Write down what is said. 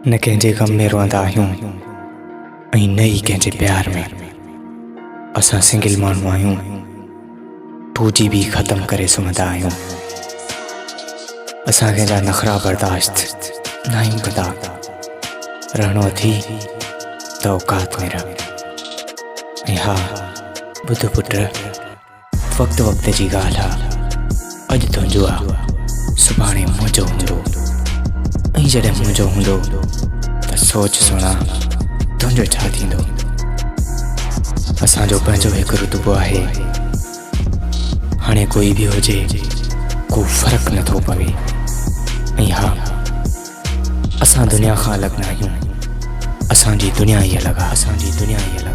न कंहिंजे गम में रोअंदा आहियूं ऐं न ई कंहिंजे प्यार में। असां सिंगल माण्हू आहियूं, 2G बि ख़त्म करे सुम्हंदा आहियूं। असां कंहिंजा नख़रा बर्दाश्त न आहियूं कंदा। रहणो थी त औकात में रह। ऐं हा ॿुध पुट, वक़्त वक़्त जी ॻाल्हि आहे। अॼु तुंहिंजो आहे, सुभाणे मुंहिंजो हूंदो। ऐं जॾहिं मुंहिंजो हूंदो त सोच सुहिणा तुंहिंजो छा थींदो। असांजो पंहिंजो हिकु रुतबो आहे, हाणे कोई बि हुजे को फ़र्क़ु नथो पवे। ऐं हा, असां दुनिया खां अलॻि न आहियूं। असांजी दुनिया ई अलॻि आहे।